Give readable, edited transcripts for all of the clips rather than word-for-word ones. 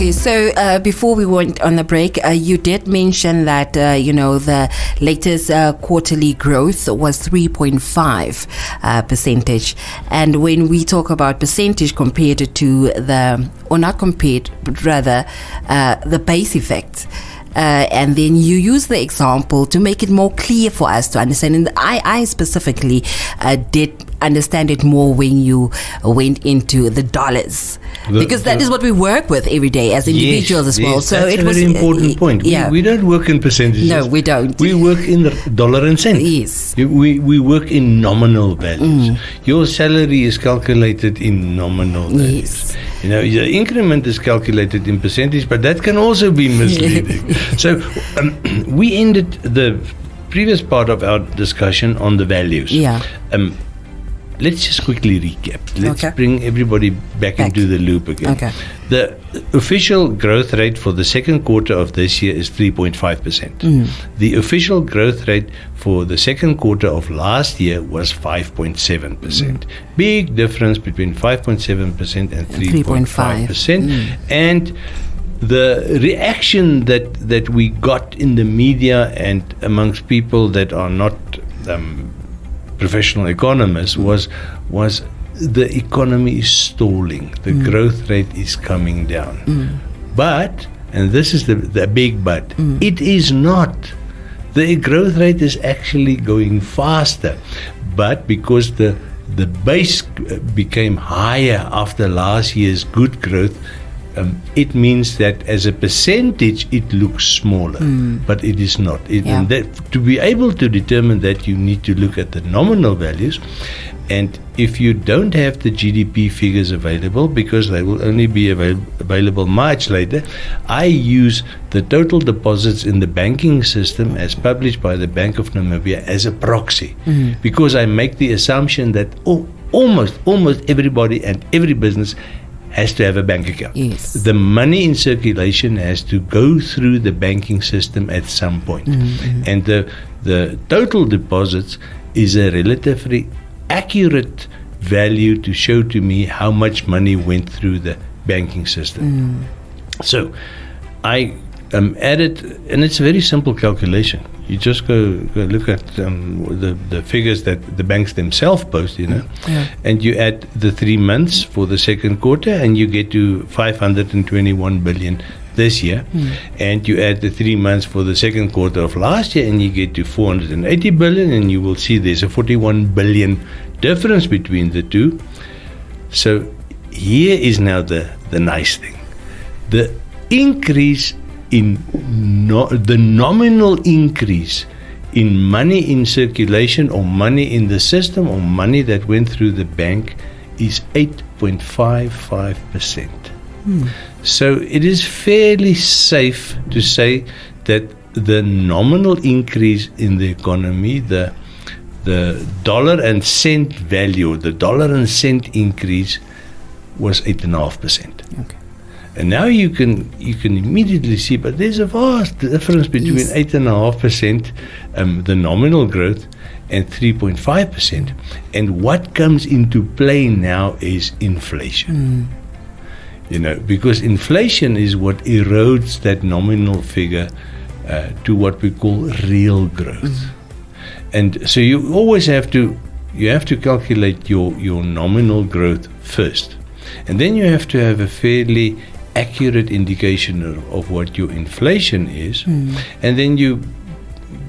Okay, so before we went on the break, you did mention that, the latest quarterly growth was 3.5 percentage. And when we talk about percentage compared to not compared, but rather the base effect, and then you use the example to make it more clear for us to understand. And I specifically did understand it more when you went into the dollars, because that is what we work with every day as individuals as well. Yes, so that's it a was very important point. We don't work in percentages. No, we don't. We work in the dollar and cent. Yes. We work in nominal values. Your salary is calculated in nominal values. Yes. Your increment is calculated in percentage, but that can also be misleading. So we ended the previous part of our discussion on the values. Yeah. Let's just quickly recap. Let's bring everybody back into the loop again. Okay. The official growth rate for the second quarter of this year is 3.5%. The official growth rate for the second quarter of last year was 5.7%. Big difference between 5.7% and 3.5%. And the reaction that we got in the media and amongst people that are not professional economists was the economy is stalling. The growth rate is coming down. But, and this is the big but, it is not. The growth rate is actually going faster. But because the base became higher after last year's good growth, it means that as a percentage it looks smaller, but it is not. And that, to be able to determine that, you need to look at the nominal values. And if you don't have the GDP figures available, because they will only be available much later, I use the total deposits in the banking system as published by the Bank of Namibia as a proxy, because I make the assumption that almost everybody and every business has to have a bank account. Yes. The money in circulation has to go through the banking system at some point. And the total deposits is a relatively accurate value to show to me how much money went through the banking system. So I added, and it's a very simple calculation. You just go look at the figures that the banks themselves post, and you add the 3 months for the second quarter, and you get to 521 billion this year, and you add the 3 months for the second quarter of last year, and you get to 480 billion, and you will see there's a 41 billion difference between the two. So here is now the nice thing. The increase in the nominal increase in money in circulation, or money in the system, or money that went through the bank is 8.55%. So it is fairly safe to say that the nominal increase in the economy, the dollar and cent value, the dollar and cent increase was 8.5%. Okay. And now you can immediately see, but there's a vast difference between 8.5%, the nominal growth, and 3.5%. And what comes into play now is inflation. Because inflation is what erodes that nominal figure to what we call real growth. And so you always have to calculate your nominal growth first. And then you have to have a fairly accurate indication of what your inflation is. And then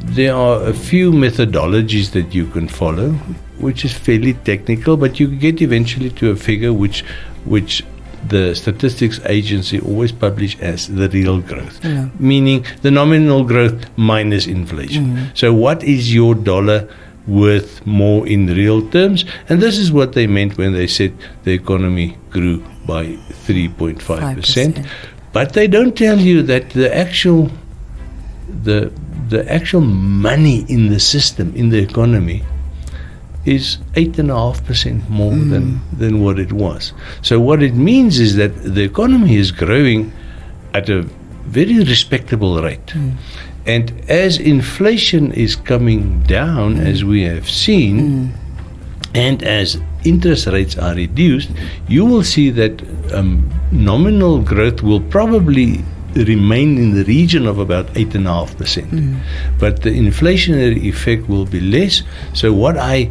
there are a few methodologies that you can follow, which is fairly technical, but you get eventually to a figure which the statistics agency always publish as the real growth, meaning the nominal growth minus inflation. So what is your dollar worth more in real terms? And this is what they meant when they said the economy grew by 3.5%. But they don't tell you that the actual money in the system, in the economy, is 8.5% more than what it was. So what it means is that the economy is growing at a very respectable rate. And as inflation is coming down, as we have seen, and as interest rates are reduced, you will see that nominal growth will probably remain in the region of about 8.5%. But the inflationary effect will be less. So what I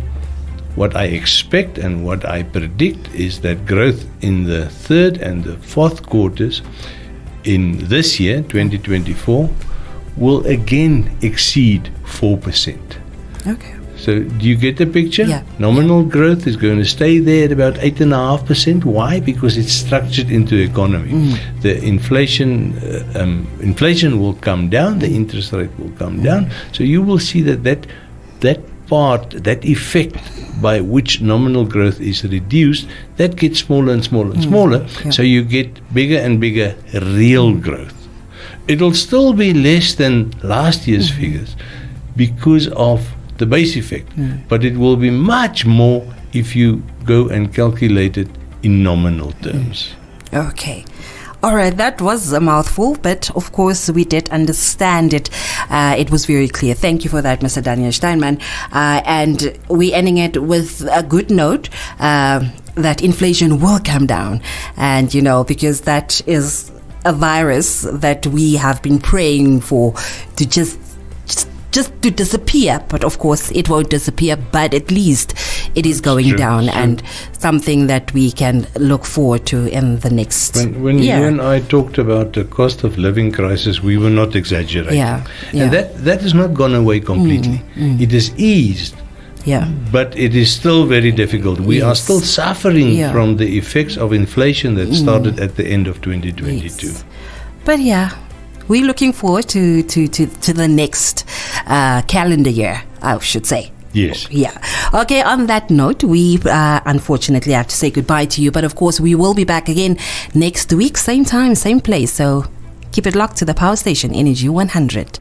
expect and what I predict is that growth in the third and the fourth quarters in this year, 2024, will again exceed 4%. Okay. So do you get the picture? Yeah. Nominal growth is going to stay there at about 8.5%. Why? Because it's structured into the economy. The inflation will come down, the interest rate will come down. So you will see that part, that effect by which nominal growth is reduced, that gets smaller and smaller and smaller. Yeah. So you get bigger and bigger real growth. It'll still be less than last year's figures because of the base effect, but it will be much more if you go and calculate it in nominal terms. Okay. All right, that was a mouthful, but of course we did understand it. It was very clear. Thank you for that, Mr. Daniel Steinman. And we're ending it with a good note that inflation will come down. And, because that is a virus that we have been praying for to just to disappear, but of course it won't disappear, but at least it is going down, and something that we can look forward to in the next when year. You and I talked about the cost of living crisis, we were not exaggerating. And that has not gone away completely. It has eased, but it is still very difficult. We are still suffering from the effects of inflation that started at the end of 2022. Yes. But we're looking forward to the next calendar year, I should say. Yes. Yeah. Okay, on that note, we unfortunately have to say goodbye to you. But of course, we will be back again next week, same time, same place. So keep it locked to the Power Station, Energy 100.